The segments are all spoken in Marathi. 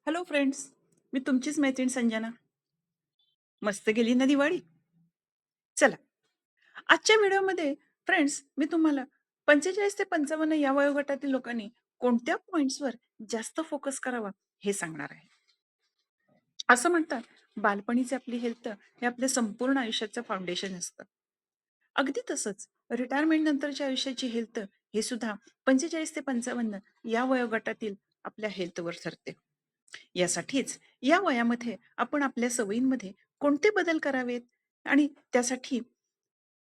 Hello friends. मी तुमचीच मैत्रीण संजना. मस्त गेली ना दिवाळी. चला, आजच्या व्हिडिओमध्ये फ्रेंड्स मी तुम्हाला 45 ते 55 या वयोगटातील लोकांनी कोणत्या पॉइंट्सवर जास्त फोकस करावा हे सांगणार आहे. असं म्हणतात, बालपणीचे आपली हेल्थ हे आपल्या संपूर्ण आयुष्याचं फाउंडेशन असतं. अगदी तसंच रिटायरमेंट नंतरच्या आयुष्याची हेल्थ हे सुद्धा 45 ते 55 या वयोगटातील आपल्या हेल्थवर ठरते. यासाठीच या वयामध्ये आपण आपल्या सवयींमध्ये कोणते बदल करावेत आणि त्यासाठी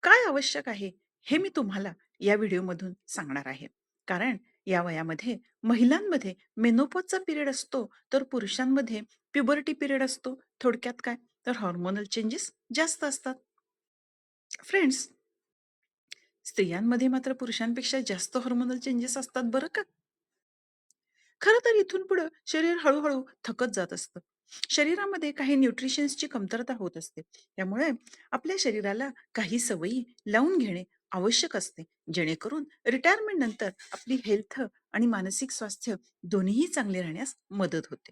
काय आवश्यक आहे हे मी तुम्हाला या व्हिडिओमधून सांगणार आहे. कारण या वयामध्ये महिलांमध्ये मेनोपॉजचा पिरियड असतो, तर पुरुषांमध्ये प्युबर्टी पिरियड असतो. थोडक्यात काय, तर हार्मोनल चेंजेस जास्त असतात. फ्रेंड्स, स्त्रियांमध्ये मात्र पुरुषांपेक्षा जास्त हार्मोनल चेंजेस असतात बरं का. खरं तर इथून पुढं शरीर हळू-हळू थकत जात असतं. शरीरामध्ये काही न्यूट्रिशन्सची कमतरता होत असते. त्यामुळे आपल्या शरीराला काही सवयी लावून घेणे आवश्यक असते, जेणेकरून रिटायरमेंट नंतर आपली हेल्थ आणि मानसिक स्वास्थ्य दोन्हीही चांगले राहण्यास मदत होते.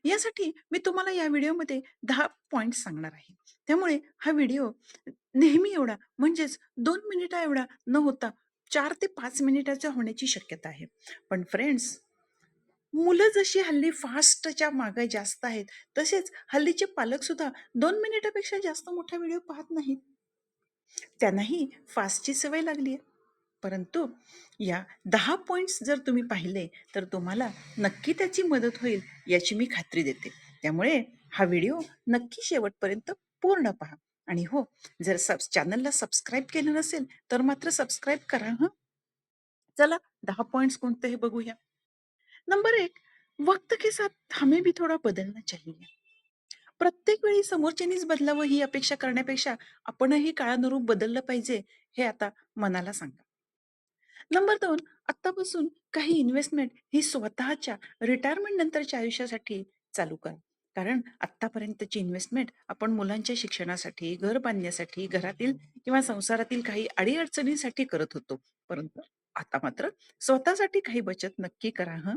यासाठी मी तुम्हाला या व्हिडिओमध्ये 10 पॉइंट्स सांगणार आहे. त्यामुळे हा व्हिडिओ नेहमी एवढा म्हणजेच 2 मिनिटा एवढा न होता 4 ते 5 मिनिटाचा होण्याची शक्यता आहे. पण फ्रेंड्स, मुलं जशी हल्ली फास्टच्या मागे जास्त आहेत, तसेच हल्लीचे पालक सुद्धा 2 मिनिटापेक्षा जास्त मोठा व्हिडिओ पाहत नाहीत. त्यांनाही फास्टची सवय लागली आहे. परंतु या 10 पॉइंट्स जर तुम्ही पाहिले, तर तुम्हाला नक्की त्याची मदत होईल याची मी खात्री देते. त्यामुळे हा व्हिडिओ नक्की शेवटपर्यंत पूर्ण पहा. आणि हो, जर चॅनलला सबस्क्राईब केलं नसेल, तर मात्र सबस्क्राईब करा हं. चला, 10 पॉइंट्स कोणते हे बघूया. नंबर 1, वक्त के साथ हमें भी थोड़ा बदलना चाहिए. प्रत्येक वेळी समोरच्यानीच बदलावं ही अपेक्षा करण्यापेक्षा आपणही काळानुरूप बदललं पाहिजे, हे आता मनाला सांगा. नंबर 2, आत्तापासून काही इन्व्हेस्टमेंट ही स्वतःच्या रिटायरमेंट नंतरच्या आयुष्यासाठी चालू करा. कारण आत्तापर्यंतची इन्व्हेस्टमेंट आपण मुलांच्या शिक्षणासाठी, घर बांधण्यासाठी, घरातील किंवा संसारातील काही अडी-अडचणींसाठी करत होतो. परंतु आता मात्र स्वतःसाठी काही बचत नक्की करा हं.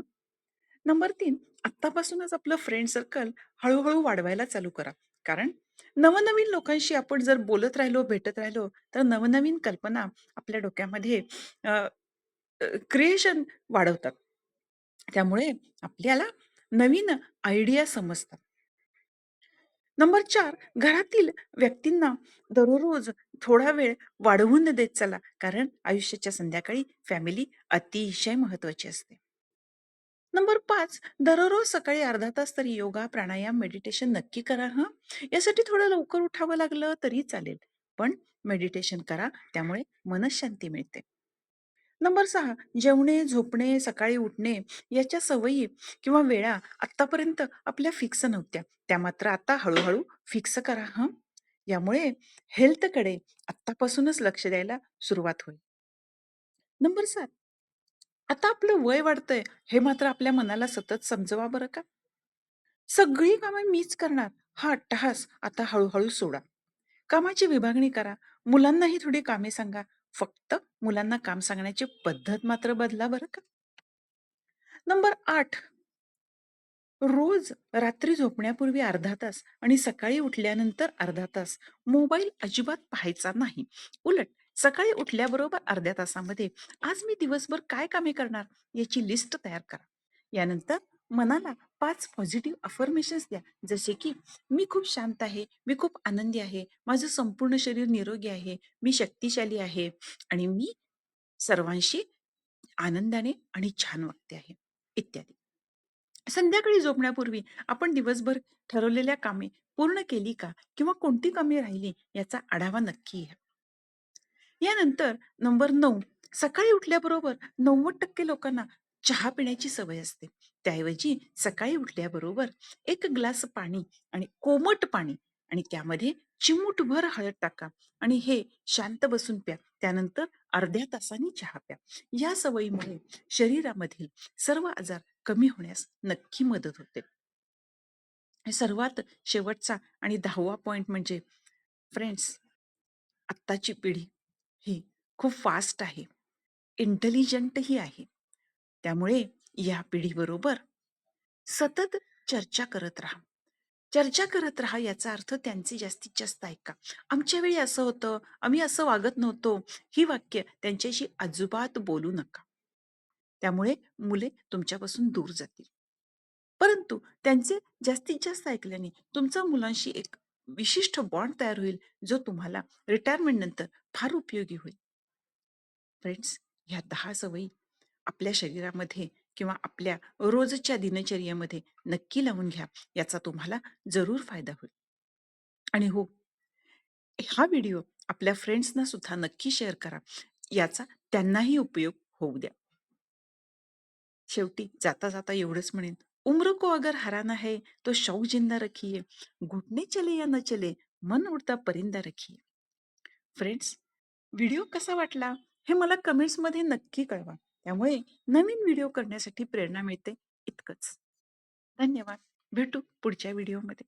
नंबर 3, आत्तापासूनच आपलं फ्रेंड सर्कल हळू-हळू वाढवायला चालू करा. कारण नवनवीन लोकांशी आपण जर बोलत राहिलो, भेटत राहिलो, तर नवनवीन कल्पना आपल्या डोक्यामध्ये क्रिएशन वाढवतात. त्यामुळे आपल्याला नवीन आयडिया समजतात. नंबर 4, घरातील व्यक्तींना दररोज थोडा वेळ वाढवून देत चला. कारण आयुष्याच्या संध्याकाळी फॅमिली अतिशय महत्त्वाची असते. नंबर 5, दररोज सकाळी अर्धा तास तरी योगा, प्राणायाम, मेडिटेशन नक्की करा हं. यासाठी थोडं लवकर उठावं लागलं तरी चालेल. पण मेडिटेशन करा, त्यामुळे मनःशांती मिळते. नंबर 6, जेवणे, झोपणे, सकाळी उठणे याच्या सवयी किंवा वेळा आत्तापर्यंत आपल्या फिक्स नव्हत्या. त्या मात्र आता हळू फिक्स करा हं. यामुळे हेल्थकडे आत्तापासूनच लक्ष द्यायला सुरुवात होईल. नंबर 7, आता आपलं वय वाढतंय हे मात्र आपल्या मनाला सतत समजवा बरं का. सगळी कामं मीच करणार हा अट्टहास आता हळू सोडा. कामाची विभागणी करा. मुलांनाही थोडी कामे सांगा. फक्त मुलांना काम सांगण्याची पद्धत मात्र बदला बरं का. नंबर 8, रोज रात्री झोपण्यापूर्वी अर्धा तास आणि सकाळी उठल्यानंतर अर्धा तास मोबाईल अजिबात पाहायचा नाही. उलट सकाळी उठल्याबरोबर अर्ध्या तासामध्ये आज मी दिवसभर काय कामे करणार याची लिस्ट तयार करा. यानंतर मनाला 5 पॉझिटिव्ह अफर्मेशन्स द्या. जसे की मी खूप शांत आहे, मी खूप आनंदी आहे, माझं संपूर्ण शरीर निरोगी आहे, मी शक्तिशाली आहे आणि मी सर्वांशी आनंदाने आणि छान वागते आहे, इत्यादी. संध्याकाळी झोपण्यापूर्वी आपण दिवसभर ठरवलेल्या कामे पूर्ण केली का किंवा कोणती कामे राहिली याचा आढावा नक्की घ्या. यानंतर नंबर 9, सकाळी उठल्याबरोबर 90% लोकांना चहा पिण्याची सवय असते. त्याऐवजी सकाळी उठल्याबरोबर 1 ग्लास पाणी आणि कोमट पाणी आणि त्यामध्ये चिमूटभर हळद टाका आणि हे शांत बसून प्या. त्यानंतर अर्ध्या तासाने चहा प्या. या सवयीमुळे शरीरामधील सर्व आजार कमी होण्यास नक्की मदत होते. सर्वात शेवटचा आणि 10वा पॉइंट म्हणजे फ्रेंड्स, आत्ताची पिढी ही खूप फास्ट आहे, इंटेलिजंटही आहे. त्यामुळे या पिढीबरोबर सतत चर्चा करत राहा. चर्चा करत राहा याचा अर्थ त्यांचे जास्तीत जास्त ऐका. आमच्या वेळी असं होतं, आम्ही असं वागत नव्हतो. ही वाक्य त्यांच्याशी अजिबात बोलू नका. त्यामुळे मुले तुमच्यापासून दूर जातील. परंतु त्यांचे जास्तीत जास्त ऐकल्याने तुमचा मुलांशी एक विशिष्ट बॉन्ड तयार होईल, जो तुम्हाला रिटायरमेंट नंतर फार उपयोगी होईल. फ्रेंड्स, ह्या 10 सवयी आपल्या शरीरामध्ये किंवा आपल्या रोजच्या दिनचर्येमध्ये नक्की लावून घ्या. याचा तुम्हाला जरूर फायदा होईल. आणि हो, हा व्हिडिओ आपल्या फ्रेंड्सना सुद्धा नक्की शेअर करा. याचा त्यांनाही उपयोग होऊ द्या. शेवटी जाता-जाता एवढंच म्हणेन, उम्र को अगर हराना है, तो शौक जिंदा रखिए. घुटने चले या न चले, मन उडता परिंदा रखिए. फ्रेंड्स, व्हिडिओ कसा वाटला हे मला कमेंट्समध्ये नक्की कळवा. त्यामुळे नवीन व्हिडिओ करण्यासाठी प्रेरणा मिळते. इतकंच. धन्यवाद. भेटू पुढच्या व्हिडिओमध्ये.